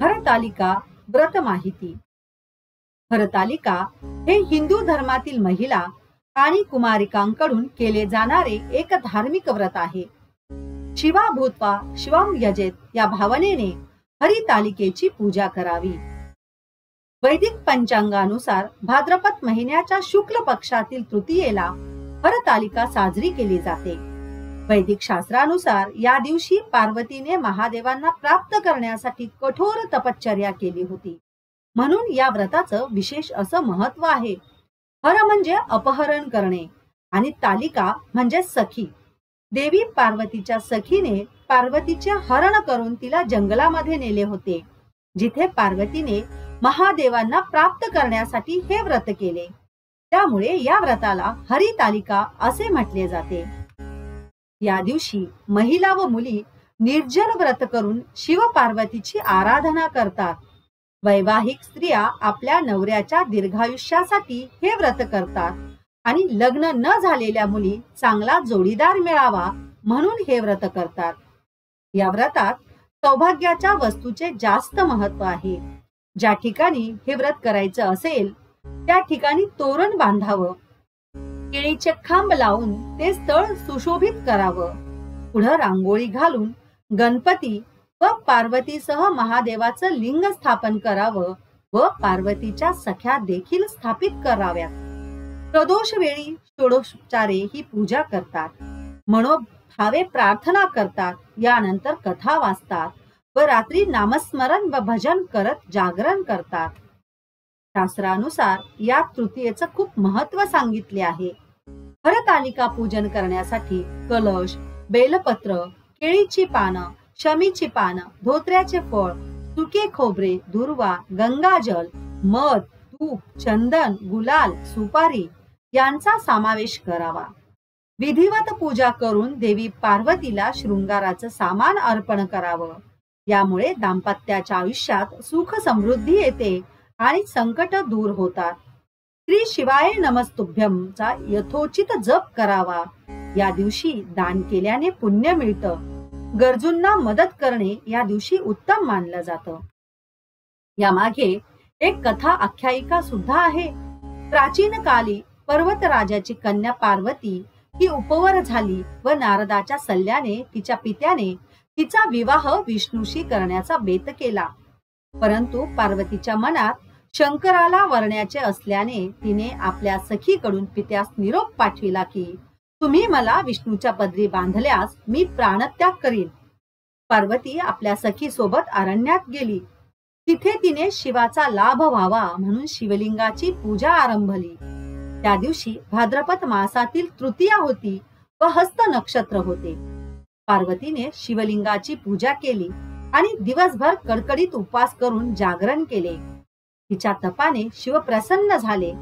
हरतालिका व्रत माहिती. हरतालिका हे हिंदू धर्मातील महिला आणि कुमारिकांकडून केले जाणारे एक धार्मिक व्रत आहे. शिवा भूत्वा शिवम यजेत या भावनेने हरितालिकेची पूजा करावी. वैदिक पंचांगानुसार भाद्रपद महिन्याच्या शुक्ल पक्षातील तृतीयेला हरतालिका साजरी केली जाते. वैदिक शास्त्रानुसार या दिवशी पार्वतीने महादेवांना प्राप्त करण्यासाठी कठोर तपश्चर्या केली होती. म्हणून या व्रताचं विशेष असं महत्व आहे. हर म्हणजे अपहरण करणे आणि तालिका म्हणजे सखी. देवी पार्वतीच्या सखीने पार्वतीचे हरण करून तिला जंगलामध्ये नेले होते, जिथे पार्वतीने महादेवांना प्राप्त करण्यासाठी हे व्रत केले. त्यामुळे या व्रताला हरितालिका असे म्हटले जाते. या दिवशी महिला व मुली निर्जल व्रत करून शिव पार्वतीची आराधना करतात. वैवाहिक स्त्रिया आपल्या नवऱ्याच्या दीर्घायुष्यासाठी हे व्रत करतात आणि लग्न न झालेल्या मुली चांगला जोडीदार मिळावा म्हणून हे व्रत करतात. या व्रतात सौभाग्याच्या वस्तूचे जास्त महत्व आहे. ज्या ठिकाणी हे व्रत करायचं असेल त्या ठिकाणी तोरण बांधावं, केळीचे खांब लावून ते स्थळ सुशोभित करावं, पुढे रांगोळी घालून गणपती व पार्वतीसह महादेवाचं लिंग स्थापन करावं व पार्वतीच्या सख्या देखील स्थापित कराव्यात. प्रदोष वेळी षोडशोपचारे ही पूजा करतात, मनोभावे प्रार्थना करतात. यानंतर कथा वाचतात व रात्री नामस्मरण व भजन करत जागरण करतात. शास्त्रानुसार या तृतीयेचं खूप महत्व सांगितले आहे. हरतालिका पूजन करण्यासाठी कलश, बेलपत्र, केळीची पानं, शमीची पानं, धोत्र्याचे फळ, सुके खोबरे, दुर्वा, गंगाजल, मध, तूप, चंदन, गुलाल, सुपारी यांचा समावेश करावा. विधिवत पूजा करून देवी पार्वतीला शृंगाराचं सामान अर्पण करावं. यामुळे दाम्पत्याच्या आयुष्यात सुख समृद्धी येते आणि संकट दूर होतात. श्री शिवाय नमस्तुभ्यमचा यथोचित जप करावा. या दिवशी दान केल्याने पुण्य मिळतं. गरजूंना मदत करणे या दिवशी उत्तम मानलं जातं. यामागे एक कथा आख्यायिका सुद्धा आहे. प्राचीन काली पर्वतराजाची कन्या पार्वती ही उपवर झाली व नारदाच्या सल्ल्याने तिच्या पित्याने तिचा विवाह विष्णूशी करण्याचा बेत केला. परंतु पार्वतीच्या मनात शंकराला वरण्याचे असल्याने तिने आपल्या सखीकडून पित्यास निरोप पाठविला की तुम्ही मला विष्णूच्या पदरी बांधल्यास मी प्राणत्याग करीन. पार्वती आपल्या सखी सोबत अरण्यात गेली. तिथे तिने शिवाचा लाभ व्हावा म्हणून शिवलिंगाची पूजा आरंभली. त्या दिवशी भाद्रपद मासातील तृतीया होती व हस्त नक्षत्र होते. पार्वतीने शिवलिंगाची पूजा केली आणि दिवसभर कडकडीत उपवास करून जागरण केले. तिच्या तपाने शिव प्रसन्न झाले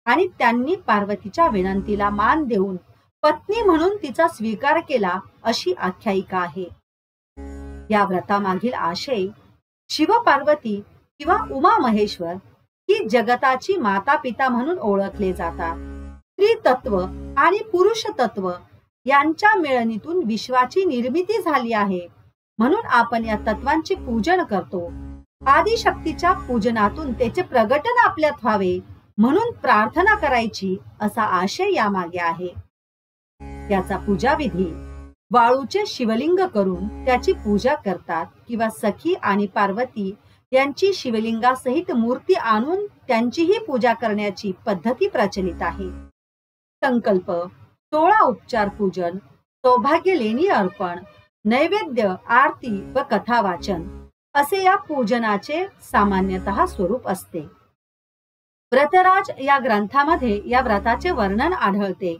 आणि त्यांनी पार्वतीच्या विनंतीला मान देऊन पत्नी म्हणून तिचा स्वीकार केला अशी आख्यायिका आहे. या व्रतामागील आशय शिव पार्वती किंवा उमा महेश्वर ही जगताची माता पिता म्हणून ओळखले जातात. स्त्री तत्व आणि पुरुष तत्व यांच्या मिळणीतून विश्वाची निर्मिती झाली आहे. म्हणून आपण या तत्वांचे पूजन करतो. आदिशक्तीच्या पूजनातून त्याचे प्रगटन आपल्यात व्हावे म्हणून प्रार्थना करायची असा आशय यामागे आहे. याचा पूजाविधी वाळूचे शिवलिंग करून त्याची पूजा करतात किंवा सखी आणि पार्वती यांची शिवलिंगासहित मूर्ती आणून त्यांचीही पूजा करण्याची पद्धती प्रचलित आहे. संकल्प, 16 उपचार पूजन, सौभाग्य लेणी अर्पण, नैवेद्य, आरती व कथा वाचन असे या पूजनाचे सामान्यतः स्वरूप असते. व्रतराज या ग्रंथामध्ये या व्रताचे वर्णन आढळते.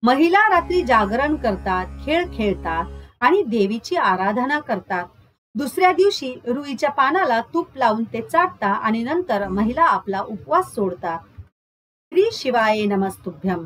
महिला रात्री जागरण करतात, खेळ खेळतात आणि देवीची आराधना करतात. दुसऱ्या दिवशी रुईच्या पानाला तूप लावून ते चाटतात आणि नंतर महिला आपला उपवास सोडतात. श्री शिवाय नमस्तुभ्यम.